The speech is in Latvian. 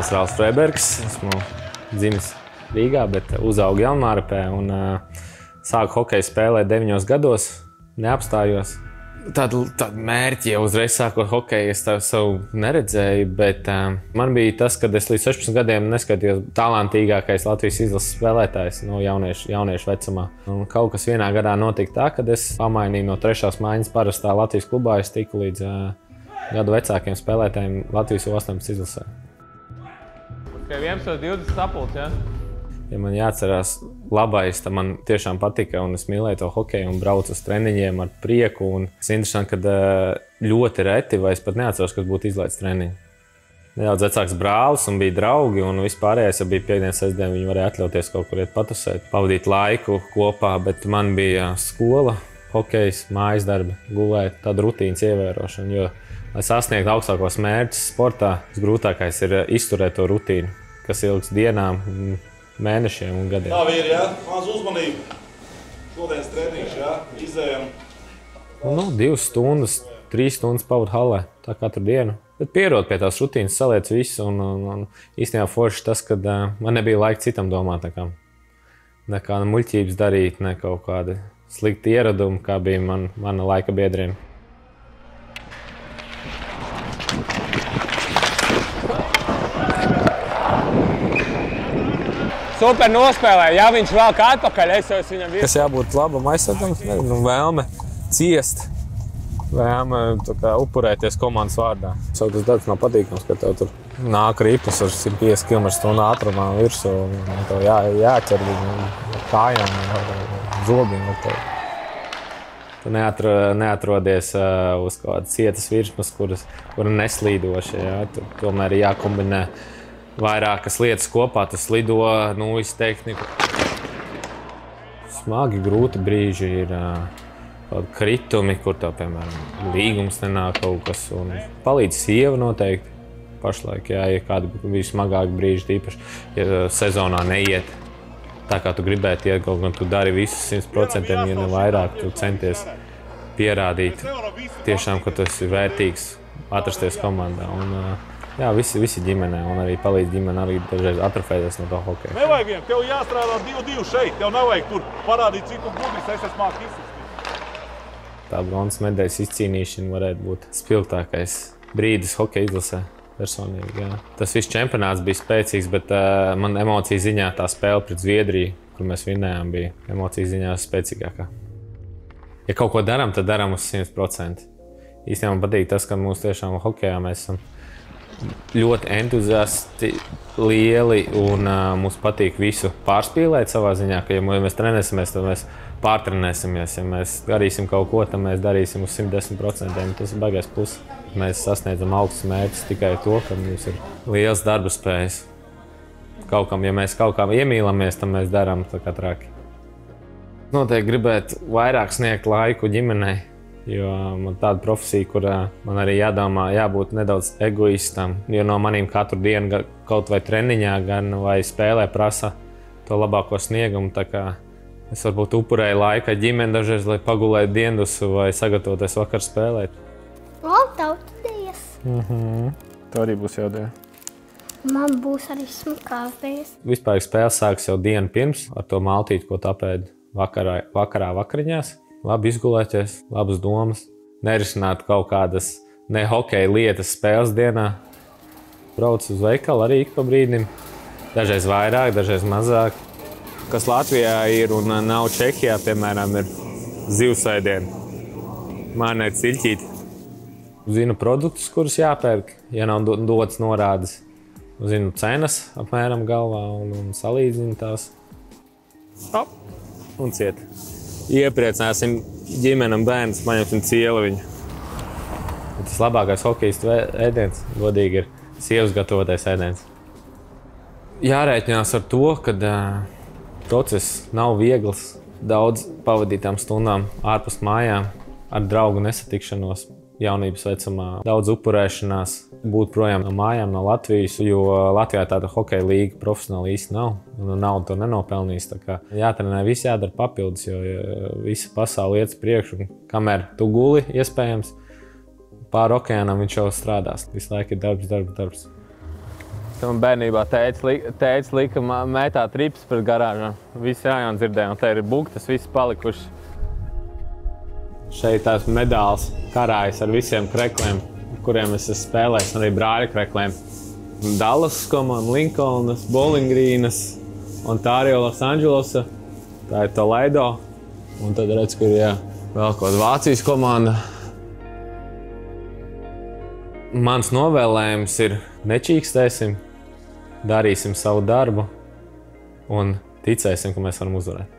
sauc Rāls Freibergs, esmu dzimis Rīgā, bet uzaugu Jaunmārupē un sāku hokeju spēlēt 9 gados, neapstājos. Tādu mērķi jau uzreiz sākot hokeju, es tā savu neredzēju, bet man bija tas, kad es līdz 16 gadiem neskatījos talantīgākais Latvijas izlases spēlētājs no jauniešu vecumā. Un kaut kas vienā gadā notika tā, kad es pamainīju no 3. maiņas parastā Latvijas klubā, es tiku līdz gadu vecākiem spēlētājiem Latvijas U18 izlasē. Pie 11-20 sapulcs, ja? Ja man jāatcerās labais, tad man tiešām patika un es mīlēju to hokeju un braucu uz treniņiem ar prieku. Un tas ir interesanti, ka ļoti reti, vai es pat neatceros, kad būtu izlaists treniņi. Nedaudz vecāks brālis un bija draugi un vispārējais, ja bija piekdienas, sestdien, viņi varēja atļauties kaut kur iet patusēt, pavadīt laiku kopā, bet man bija skola, hokejs, mājas darbi, gulēt, tāda rutīnas ievērošana, jo, lai sasniegtu augstākos mērķus sportā, grūtākais ir izturēt to rutīnu, kas ilgs dienām, mēnešiem un gadiem. Tā vīri, jā? Maz uzmanību. Šodienas treniņš, jā? Izējam. 2 stundas, 3 stundas pavadu halē, tā katru dienu. Bet pierod pie tās rutīnas, saliec visu un īstenībā forši tas, kad man nebija laika citam domāt. Nekā muļķības darīt, ne kaut kādi slikti ieradumi, kā bija mana laika biedriem. Super nospēlē, ja viņš vēl kā atpakaļ, es viņam visu. Kas jābūt labam aizsargam, vēlme ciest, vēlme upurēties komandas vārdā. Tas darbs nav patīkams, ka tev tur nāk ripas ar 150 km/h ātrumā virsū un tev jāķer viņu kājām, zobiem. Tu neatrodies uz kādas cietas virsmas, kura neslīdoša. Ja? Tur tomēr ir jākombinē vairākas lietas kopā, tas lido, visu tehniku. Smagi, grūti brīži ir kritumi, kur tev, piemēram, līgums nenāk kaut kas. Un palīdz sieva noteikti pašlaik, ja kādi bija smagāki brīži, tīpaši, ja sezonā neiet. Tā kā tu gribētu iet, kaut gan tu dari visu 100%, ja ne vairāk, tu centies pierādīt tiešām, ka tu esi vērtīgs atrasties komandā. Un, jā, visi ģimenē un arī palīdz ģimene arī dažreiz atrofēties no tā hokeja. Nevajag vien, tev jāstrādā 2-2 šeit, tev nevajag tur parādīt citu gudris, es esmu māku izsastīt. Tā bronzas medaļas izcīnīšana varētu būt spilgtākais brīdis hokeja izlasē personīgi. Jā. Tas viss čempionāts bija spēcīgs, bet man emociju ziņā tā spēle pret Zviedriju, kur mēs vinējām, bija emociju ziņā spēcīgākā. Ja kaut ko darām, tad darām uz 100%. Īstenībā man patīk tas, ka mūs tiešām hokejā mēs esam ļoti entuziasti, lieli un mums patīk visu pārspīlēt savā ziņā, ka ja mēs trenēsimies, tad mēs pārtrenēsimies. Ja mēs darīsim kaut ko, tad mēs darīsim uz 110%. Tas ir baigais plus. Mēs sasniedzam augstus mērķus tikai to, ka mums ir liels darba spējas. Ja mēs kaut kā iemīlamies, tad mēs darām tā kā traki. Noteikti gribētu vairāk sniegt laiku ģimenei. Jo man tāda profesija, kurā man arī jādomā, jābūt nedaudz egoistam. Jo no manīm katru dienu kaut vai treniņā, gan vai spēlē prasa to labāko sniegumu. Tā kā es varbūt upurēju laika ģimeni dažreiz, lai pagulētu diendusu vai sagatavoties vakar spēlēt. Tautudējas. Tā arī būs jādara. Man būs arī smukās dējas. Vispār spēles sāks jau dienu pirms ar to maltīti, ko tapēd vakariņās. Labi izgulēties, labas domas, nerisināt kaut kādas ne hokeja lietas spēles dienā. Brauc uz veikalu arī ik pa brīdim. Dažreiz vairāk, dažreiz mazāk. Kas Latvijā ir un nav Čehijā, piemēram, ir zivsēdieni. Mārnē ciļķīti. Zinu produktus, kurus jāpērk, ja nav dotas norādes. Zinu cenas apmēram galvā un salīdzinu tās. Hop, un ciet. Iepriecināsim ģimeni un bērnus, paņemsim cieliņu. Tas labākais hokejistu ēdiens, godīgi, ir sievas gatavotais ēdiens. Jārēķinās ar to, ka process nav viegls. Daudz pavadītām stundām ārpus mājām, ar draugu nesatikšanos jaunības vecumā, daudz upurēšanās, būt projām no mājām, no Latvijas, jo Latvijā tāda hokeja līga profesionāli īsti nav. Naudu to nenopelnīs. Jātrenē, viss jādara papildus, jo visa pasaule iet uz priekšu. Kamēr tu guli, iespējams, pāri okeānam viņš jau strādās. Visu laiku ir darbs. Ka man bērnībā tētis lika mētā trips pret garāžām. Visi rajoni dzirdēja, un te ir buktas, visi palikuši. Šeit tās medāls karājas ar visiem krekliem, kuriem es esmu spēlējis, un arī brāļa krekliem. Dallas komanda, Lincolnas, Bowling Greenas, Ontario, Los Andželosa. Tā ir Toledo. Un tad redz, ka ir vēl kaut Vācijas komanda. Mans novēlējums ir nečīkstēsim, darīsim savu darbu un ticēsim, ka mēs varam uzvarēt.